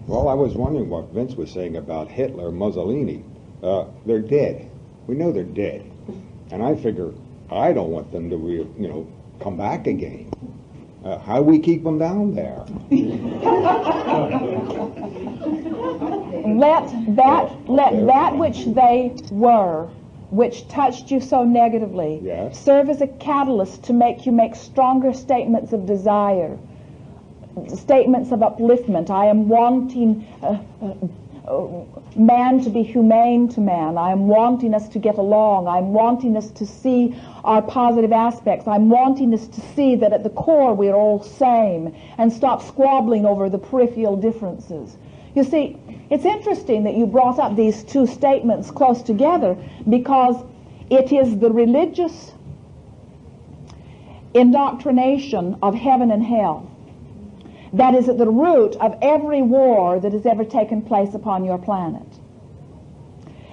Well, I was wondering what Vince was saying about Hitler, Mussolini. They're dead. We know they're dead. And I figure I don't want them to, come back again. How do we keep them down there? Let that which they were, which touched you so negatively, yes, serve as a catalyst to make you make stronger statements of desire, statements of upliftment. I am wanting man to be humane to man. I am wanting us to get along. I'm wanting us to see our positive aspects. I'm wanting us to see that at the core we're all same and stop squabbling over the peripheral differences. You see, it's interesting that you brought up these two statements close together, because it is the religious indoctrination of heaven and hell that is at the root of every war that has ever taken place upon your planet.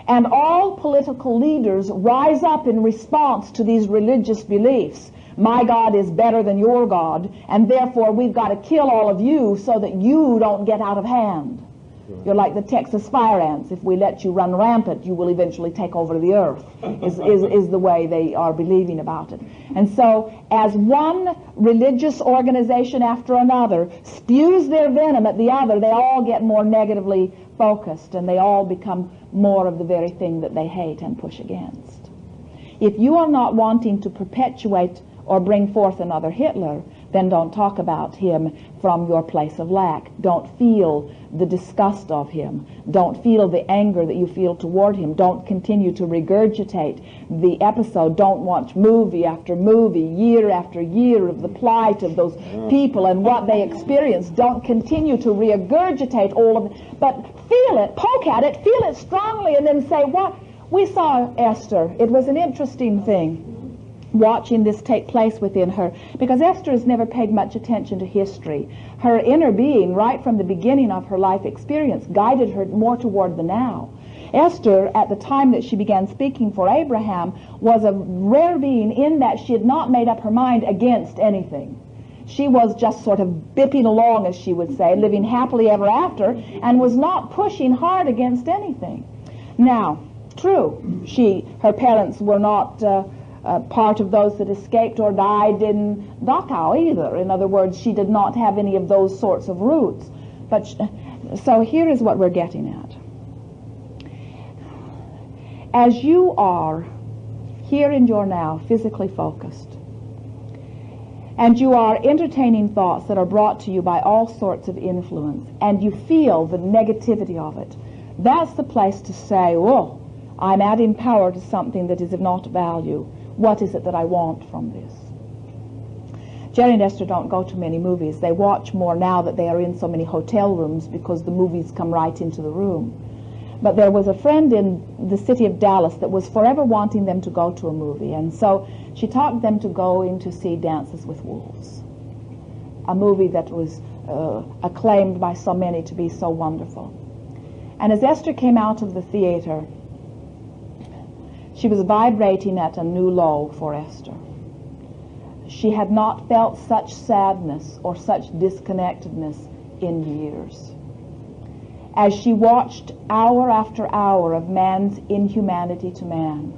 And all political leaders rise up in response to these religious beliefs. My God is better than your God, and therefore we've got to kill all of you so that you don't get out of hand. You're like the Texas fire ants. If we let you run rampant, you will eventually take over the earth, is the way they are believing about it. And so, as one religious organization after another spews their venom at the other, they all get more negatively focused, and they all become more of the very thing that they hate and push against. If you are not wanting to perpetuate or bring forth another Hitler, then don't talk about him from your place of lack. Don't feel the disgust of him. Don't feel the anger that you feel toward him. Don't continue to regurgitate the episode. Don't watch movie after movie, year after year, of the plight of those people and what they experienced. Don't continue to regurgitate all of it, but feel it, poke at it, feel it strongly, and then say, what? We saw Esther. It was an interesting thing watching this take place within her, because Esther has never paid much attention to history. Her inner being, right from the beginning of her life experience, guided her more toward the now. Esther, at the time that she began speaking for Abraham, was a rare being in that she had not made up her mind against anything. She was just sort of bipping along, as she would say, living happily ever after, and was not pushing hard against anything. Now, true, her parents were not part of those that escaped or died in Dachau either. In other words, she did not have any of those sorts of roots. But so here is what we're getting at. As you are here in your now physically focused, and you are entertaining thoughts that are brought to you by all sorts of influence, and you feel the negativity of it, that's the place to say, oh, I'm adding power to something that is of not value. What is it that I want from this? Jerry and Esther don't go to many movies. They watch more now that they are in so many hotel rooms, because the movies come right into the room. But there was a friend in the city of Dallas that was forever wanting them to go to a movie, and so she talked them to go in to see Dances with Wolves, a movie that was acclaimed by so many to be so wonderful. And as Esther came out of the theater, she was vibrating at a new low for Esther. She had not felt such sadness or such disconnectedness in years. As she watched hour after hour of man's inhumanity to man,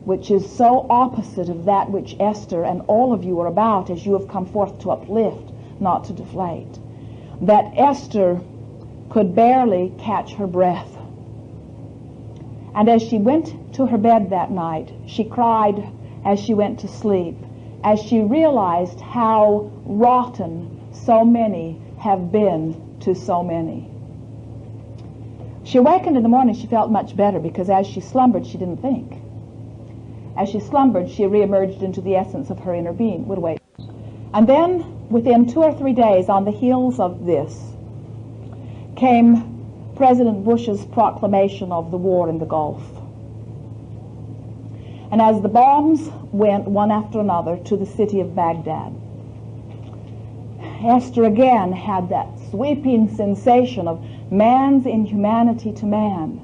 which is so opposite of that which Esther and all of you are about, as you have come forth to uplift, not to deflate, that Esther could barely catch her breath. And as she went to her bed that night, she cried as she went to sleep, as she realized how rotten so many have been to so many. She awakened in the morning, she felt much better, because as she slumbered, she didn't think. As she slumbered, she reemerged into the essence of her inner being. We'll wait. And then, within 2 or 3 days, on the heels of this, came President Bush's proclamation of the war in the Gulf. And as the bombs went one after another to the city of Baghdad, Esther again had that sweeping sensation of man's inhumanity to man.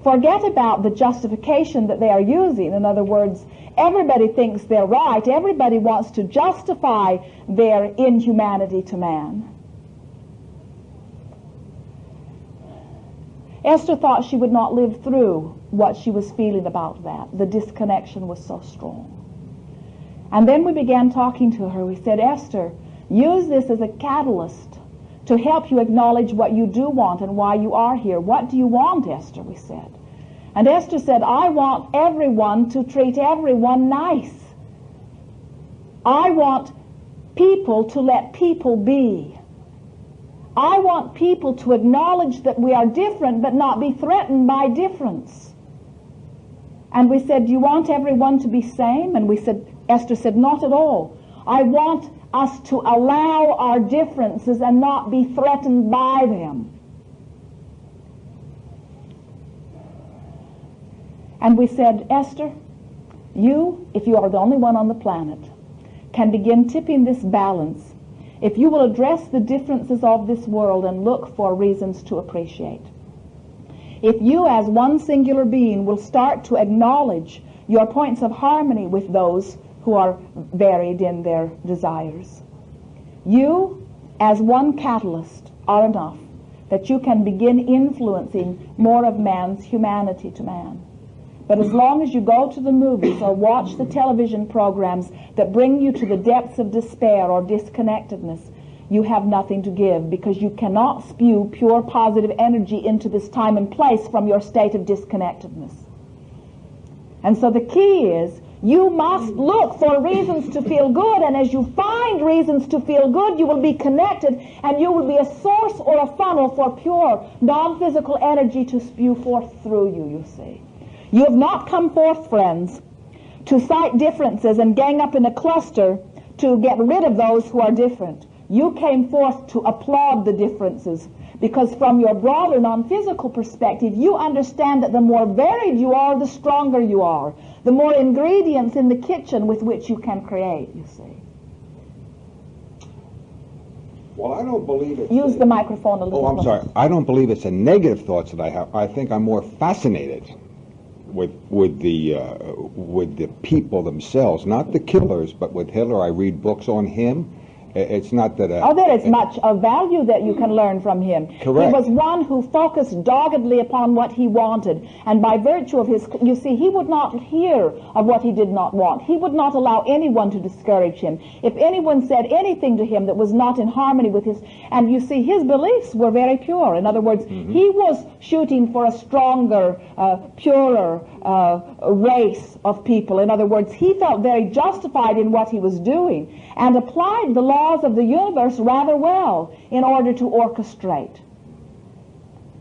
Forget about the justification that they are using. In other words, everybody thinks they're right. Everybody wants to justify their inhumanity to man. Esther thought she would not live through what she was feeling about that. The disconnection was so strong. And then we began talking to her. We said, Esther, use this as a catalyst to help you acknowledge what you do want and why you are here. What do you want, Esther? We said. And Esther said, I want everyone to treat everyone nice. I want people to let people be. I want people to acknowledge that we are different but not be threatened by difference. And we said, do you want everyone to be same? And Esther said, not at all. I want us to allow our differences and not be threatened by them. And we said, Esther, you, if you are the only one on the planet, can begin tipping this balance if you will address the differences of this world and look for reasons to appreciate. If you, as one singular being, will start to acknowledge your points of harmony with those who are varied in their desires, you, as one catalyst, are enough that you can begin influencing more of man's humanity to man. But as long as you go to the movies or watch the television programs that bring you to the depths of despair or disconnectedness, you have nothing to give, because you cannot spew pure positive energy into this time and place from your state of disconnectedness. And so the key is, you must look for reasons to feel good, and as you find reasons to feel good, you will be connected, and you will be a source or a funnel for pure, non-physical energy to spew forth through you, you see. You have not come forth, friends, to cite differences and gang up in a cluster to get rid of those who are different. You came forth to applaud the differences, because from your broader non-physical perspective, you understand that the more varied you are, the stronger you are. The more ingredients in the kitchen with which you can create, you see. Well, I don't believe it. Use the microphone a little. Oh, I'm sorry. I don't believe it's the negative thoughts that I have. I think I'm more fascinated with the people themselves, not the killers, but with Hitler. I read books on him. It's not that... there is much of value that you can learn from him. Correct. He was one who focused doggedly upon what he wanted, and by virtue of his... You see, he would not hear of what he did not want. He would not allow anyone to discourage him. If anyone said anything to him that was not in harmony with his... And you see, his beliefs were very pure. In other words, he was shooting for a stronger, purer race of people. In other words, he felt very justified in what he was doing and applied the laws of the universe rather well in order to orchestrate.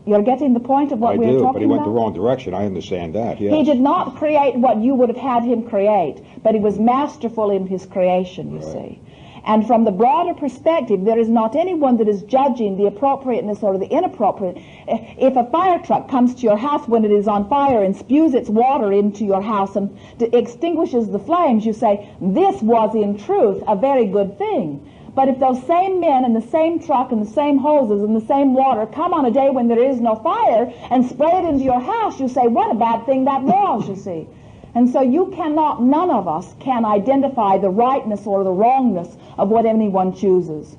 You're getting the point of what we're talking about? But he went the wrong direction. I understand that, yes. He did not create what you would have had him create, but he was masterful in his creation, you see. And from the broader perspective, there is not anyone that is judging the appropriateness or the inappropriate. If a fire truck comes to your house when it is on fire and spews its water into your house and extinguishes the flames, you say, this was in truth a very good thing. But if those same men and the same truck and the same hoses and the same water come on a day when there is no fire and spray it into your house, you say, what a bad thing that was, you see. And so you cannot, none of us can identify the rightness or the wrongness of what anyone chooses.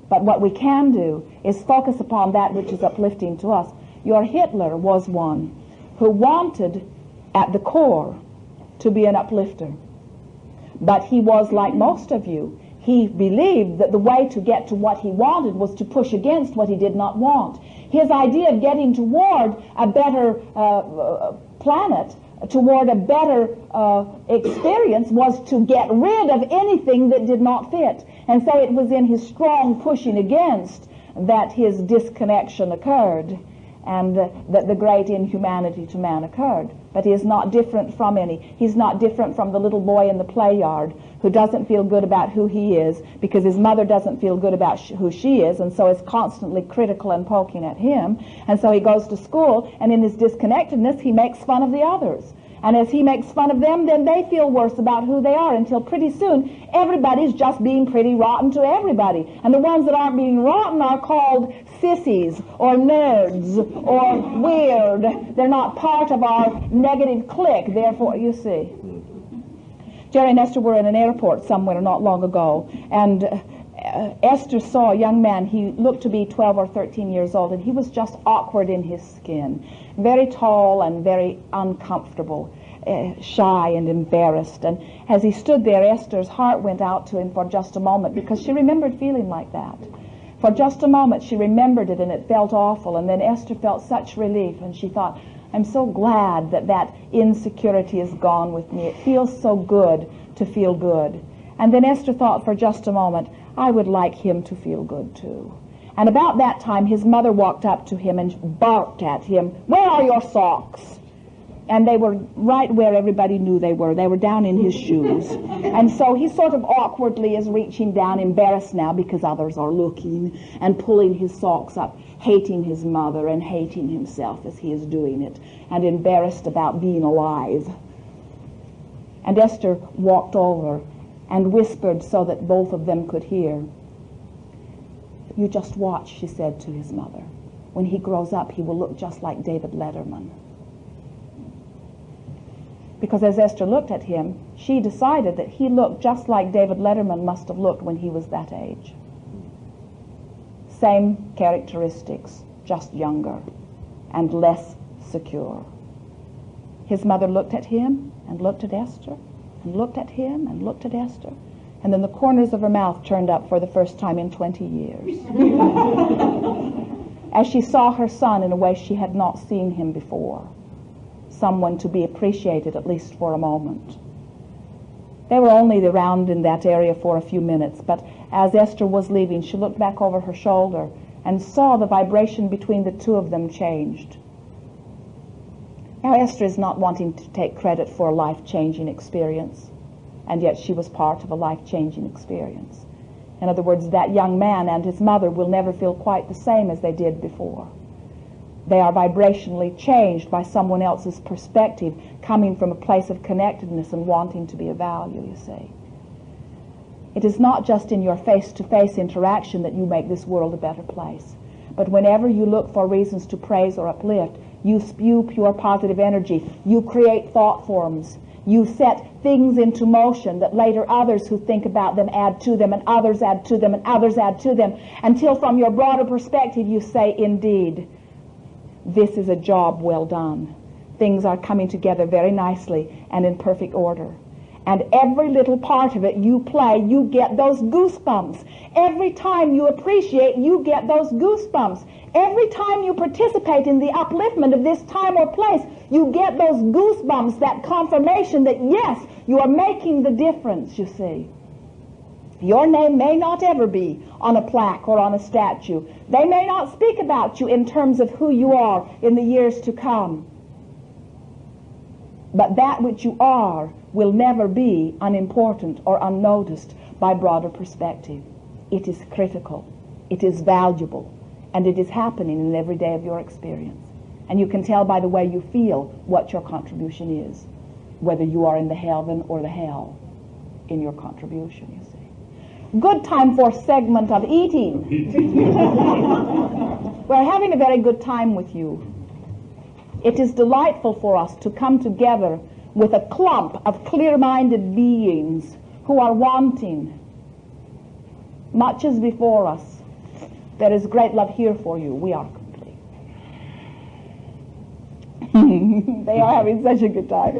But what we can do is focus upon that which is uplifting to us. Your Hitler was one who wanted, at the core, to be an uplifter. But he was like most of you. He believed that the way to get to what he wanted was to push against what he did not want. His idea of getting toward a better planet, toward a better experience, was to get rid of anything that did not fit. And so it was in his strong pushing against that his disconnection occurred, and that the great inhumanity to man occurred. But he is not different from any. He's not different from the little boy in the play yard who doesn't feel good about who he is because his mother doesn't feel good about who she is, and so is constantly critical and poking at him. And so he goes to school, and in his disconnectedness, he makes fun of the others. And as he makes fun of them, then they feel worse about who they are, until pretty soon everybody's just being pretty rotten to everybody. And the ones that aren't being rotten are called sissies or nerds or weird. They're not part of our negative clique, therefore, you see. Jerry and Esther were in an airport somewhere not long ago, and Esther saw a young man. He looked to be 12 or 13 years old, and he was just awkward in his skin, very tall and very uncomfortable, shy and embarrassed. And as he stood there, Esther's heart went out to him for just a moment, because she remembered feeling like that. For just a moment she remembered it, and it felt awful. And then Esther felt such relief, and she thought, I'm so glad that that insecurity is gone with me. It feels so good to feel good. And then Esther thought for just a moment, I would like him to feel good too. And about that time his mother walked up to him and barked at him, where are your socks? And they were right where everybody knew they were. They were down in his shoes. And so he sort of awkwardly is reaching down, embarrassed now because others are looking, and pulling his socks up, hating his mother and hating himself as he is doing it, and embarrassed about being alive. And Esther walked over and whispered so that both of them could hear. You just watch, she said to his mother. When he grows up, he will look just like David Letterman. Because as Esther looked at him, she decided that he looked just like David Letterman must have looked when he was that age. Same characteristics, just younger and less secure. His mother looked at him and looked at Esther and looked at him and looked at Esther, and then the corners of her mouth turned up for the first time in 20 years. As she saw her son in a way she had not seen him before. Someone to be appreciated, at least for a moment. They were only around in that area for a few minutes, but as Esther was leaving, she looked back over her shoulder and saw the vibration between the two of them changed. Now, Esther is not wanting to take credit for a life-changing experience, and yet she was part of a life-changing experience. In other words, that young man and his mother will never feel quite the same as they did before. They are vibrationally changed by someone else's perspective, coming from a place of connectedness and wanting to be of value, you see. It is not just in your face-to-face interaction that you make this world a better place. But whenever you look for reasons to praise or uplift, you spew pure positive energy. You create thought forms. You set things into motion that later others who think about them add to them, and others add to them, and others add to them, until from your broader perspective you say, indeed, this is a job well done. Things are coming together very nicely and in perfect order. And every little part of it you play, you get those goosebumps. Every time you appreciate, you get those goosebumps. Every time you participate in the upliftment of this time or place, you get those goosebumps, that confirmation that yes, you are making the difference, you see. Your name may not ever be on a plaque or on a statue. They may not speak about you in terms of who you are in the years to come. But that which you are will never be unimportant or unnoticed by broader perspective. It is critical, it is valuable, and it is happening in every day of your experience. And you can tell by the way you feel what your contribution is, whether you are in the heaven or the hell in your contribution, you see. Good time for segment of eating. We're having a very good time with you. It is delightful for us to come together with a clump of clear-minded beings who are wanting. Much is before us. There is great love here for you. We are complete. They are having such a good time.